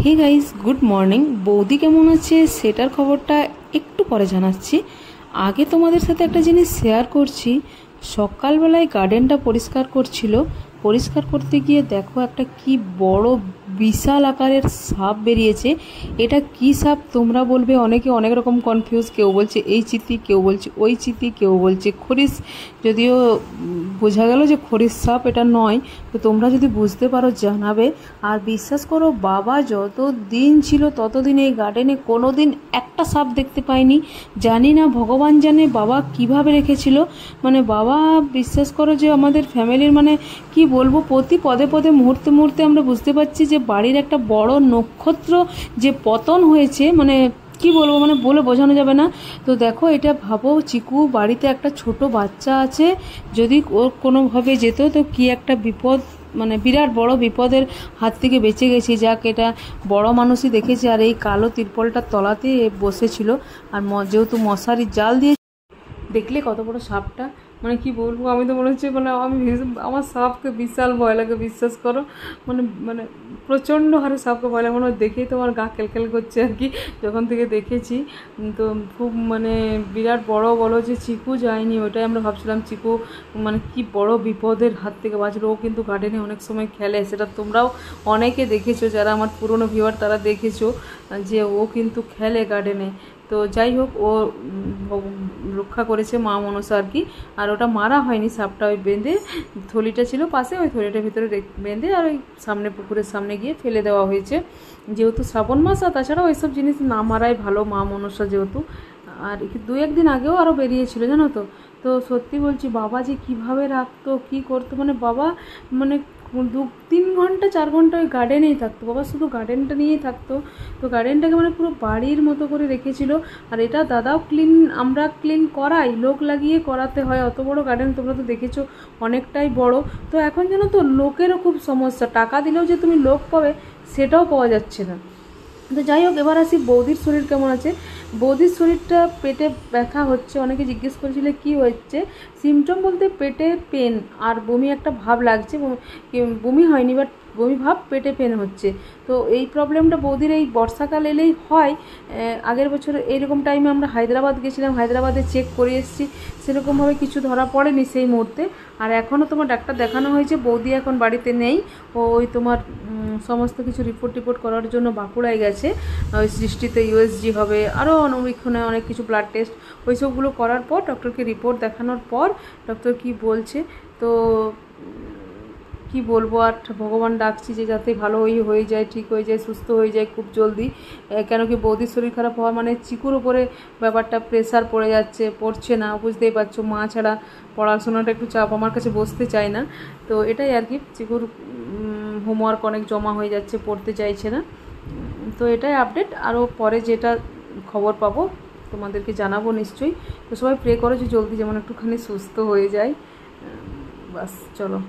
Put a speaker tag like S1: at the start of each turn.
S1: Hey guys, good morning. বৌদি কেমন আছে সেটার খবরটা একটু পরে জানাচ্ছি। আগে তোমাদের সাথে একটা জিনিস শেয়ার করছি। সকালবেলায় গার্ডেনটা পরিষ্কার করছিল, পরিষ্কার করতে গিয়ে দেখো একটা কি বড় বিশাল আকারের সাপ বেরিয়েছে। এটা কি সাপ তোমরা বলবে, অনেকে অনেক রকম কনফিউজ, কেউ বলছে এই চিতি, কেউ বলছে ওই চিতি, কেউ বলছে খরিস। যদিও বোঝা গেল যে খরিস সাপ এটা নয়, তো তোমরা যদি বুঝতে পারো জানাবে। আর বিশ্বাস করো, বাবা যত দিন ছিল ততদিন এই গার্ডেনে কোনো দিন একটা সাপ দেখতে পাইনি। জানি না, ভগবান জানে বাবা কিভাবে রেখেছিল। মানে বাবা, বিশ্বাস করো যে আমাদের ফ্যামিলির মানে কি বলবো, প্রতি পদে পদে মুহূর্তে মুহূর্তে আমরা বুঝতে পারছি যে বাড়ির একটা বড় নক্ষত্র যে পতন হয়েছে, মানে কি বলবো, মানে বলে বোঝানো যাবে না। তো দেখো, এটা ভাবো, চিকু বাড়িতে একটা ছোট বাচ্চা আছে, যদি ওর কোনোভাবে যেত তো কি একটা বিপদ, মানে বিরাট বড় বিপদের হাত থেকে বেঁচে গেছি। যাক, এটা বড় মানুষই দেখেছে। আর এই কালো তিরপলটার তলাতে বসেছিল, আর যেহেতু মশারির জাল দিয়ে দেখলে কত বড় সাপটা, মানে কি বলবো, আমি তো মনে হচ্ছে মানে আমার সাপকে বিশাল ভয় লাগে, বিশ্বাস করো। মানে মানে প্রচণ্ড হারে সাপকে ভয় লাগে, মনে হয় দেখেই তো আমার গা ক্যালক্যাল করছে আর কি, যখন থেকে দেখেছি। তো খুব মানে বিরাট বড় বলো যে চিকু যায়নি, ওটাই আমরা ভাবছিলাম। চিকু মানে কি বড় বিপদের হাত থেকে বাঁচলো। ও কিন্তু গার্ডেনে অনেক সময় খেলে, সেটা তোমরাও অনেকে দেখেছো, যারা আমার পুরনো ভিউয়ার তারা দেখেছো যে ও কিন্তু খেলে গার্ডেনে। তো যাই হোক, ও রক্ষা করেছে মা মনসা আর কি। আর ওটা মারা হয়নি, সাপটা ওই বেঁধে, থলিটা ছিল পাশে, ওই থলিটার ভিতরে বেঁধে আর ওই সামনে পুকুরের সামনে গিয়ে ফেলে দেওয়া হয়েছে, যেহেতু শ্রাবণ মাস। আর তাছাড়া ওইসব জিনিস না মারাই ভালো, মা মনসা যেহেতু। আর দু একদিন আগেও আরও বেরিয়েছিল, জানো তো। তো সত্যি বলছি, বাবা যে কীভাবে রাখতো, কী করতো, মানে বাবা মানে 2-3 ঘন্টা 4 ঘন্টা ওই গার্ডেনেই থাকতো। বাবা শুধু গার্ডেনটা নিয়েই থাকতো। তো গার্ডেনটাকে মানে পুরো বাড়ির মতো করে রেখেছিল। আর এটা দাদাও ক্লিন, আমরা ক্লিন করাই, লোক লাগিয়ে করাতে হয়। অত বড় গার্ডেন তোমরা তো দেখেছো, অনেকটাই বড়। তো এখন জানো তো, লোকেরও খুব সমস্যা, টাকা দিলেও যে তুমি লোক পাবে সেটাও পাওয়া যাচ্ছে না। তো যাই হোক, এবার আসি বৌদির শরীর কেমন আছে। বৌদির শরীরটা পেটে ব্যথা হচ্ছে, অনেকে জিজ্ঞেস করেছিল কি হচ্ছে। সিমটম বলতে পেটে পেন আর বমি একটা ভাব লাগছে, বমি হয়নি বাট বমি ভাব, পেটে পেন হচ্ছে। তো এই প্রবলেমটা বৌদির এই বর্ষাকাল এলেই হয়। আগের বছর এইরকম টাইমে আমরা হায়দ্রাবাদ গেছিলাম, হায়দ্রাবাদে চেক করে এসেছি, সেরকমভাবে কিছু ধরা পড়েনি সেই মুহূর্তে। আর এখনও তোমার ডাক্তার দেখানো হয়েছে, বৌদি এখন বাড়িতে নেই। ওই তোমার সমস্ত কিছু রিপোর্ট করার জন্য বাঁকুড়ায় গেছে। ওই সৃষ্টিতে ইউএসজি হবে, আরও অনুবীক্ষণে অনেক কিছু ব্লাড টেস্ট, ওই সবগুলো করার পর ডক্টরকে রিপোর্ট দেখানোর পর ডক্টর কি বলছে। তো কি বলবো, আর ভগবান ডাকছি যে যাতে ভালো হয়ে যায়, ঠিক হয়ে যায়, সুস্থ হয়ে যায় খুব জলদি। কেন কি, বৌদির শরীর খারাপ হওয়ার মানে চিকুর উপরে ব্যাপারটা প্রেসার পড়ে যাচ্ছে, পড়ছে না, বুঝতেই পারছো, মা ছাড়া পড়াশোনাটা একটু চাপ, আমার কাছে বসতে চায় না। তো এটাই আর কি, চিকুর হোমওয়ার্ক অনেক জমা হয়ে যাচ্ছে, পড়তে চাইছে না। তো এটাই আপডেট। আরও পরে যেটা খবর পাবো তোমাদেরকে জানাবো নিশ্চয়ই। তো সবাই প্রে করো যে জলদি যেমন একটুখানি সুস্থ হয়ে যায়। বাস, চলো।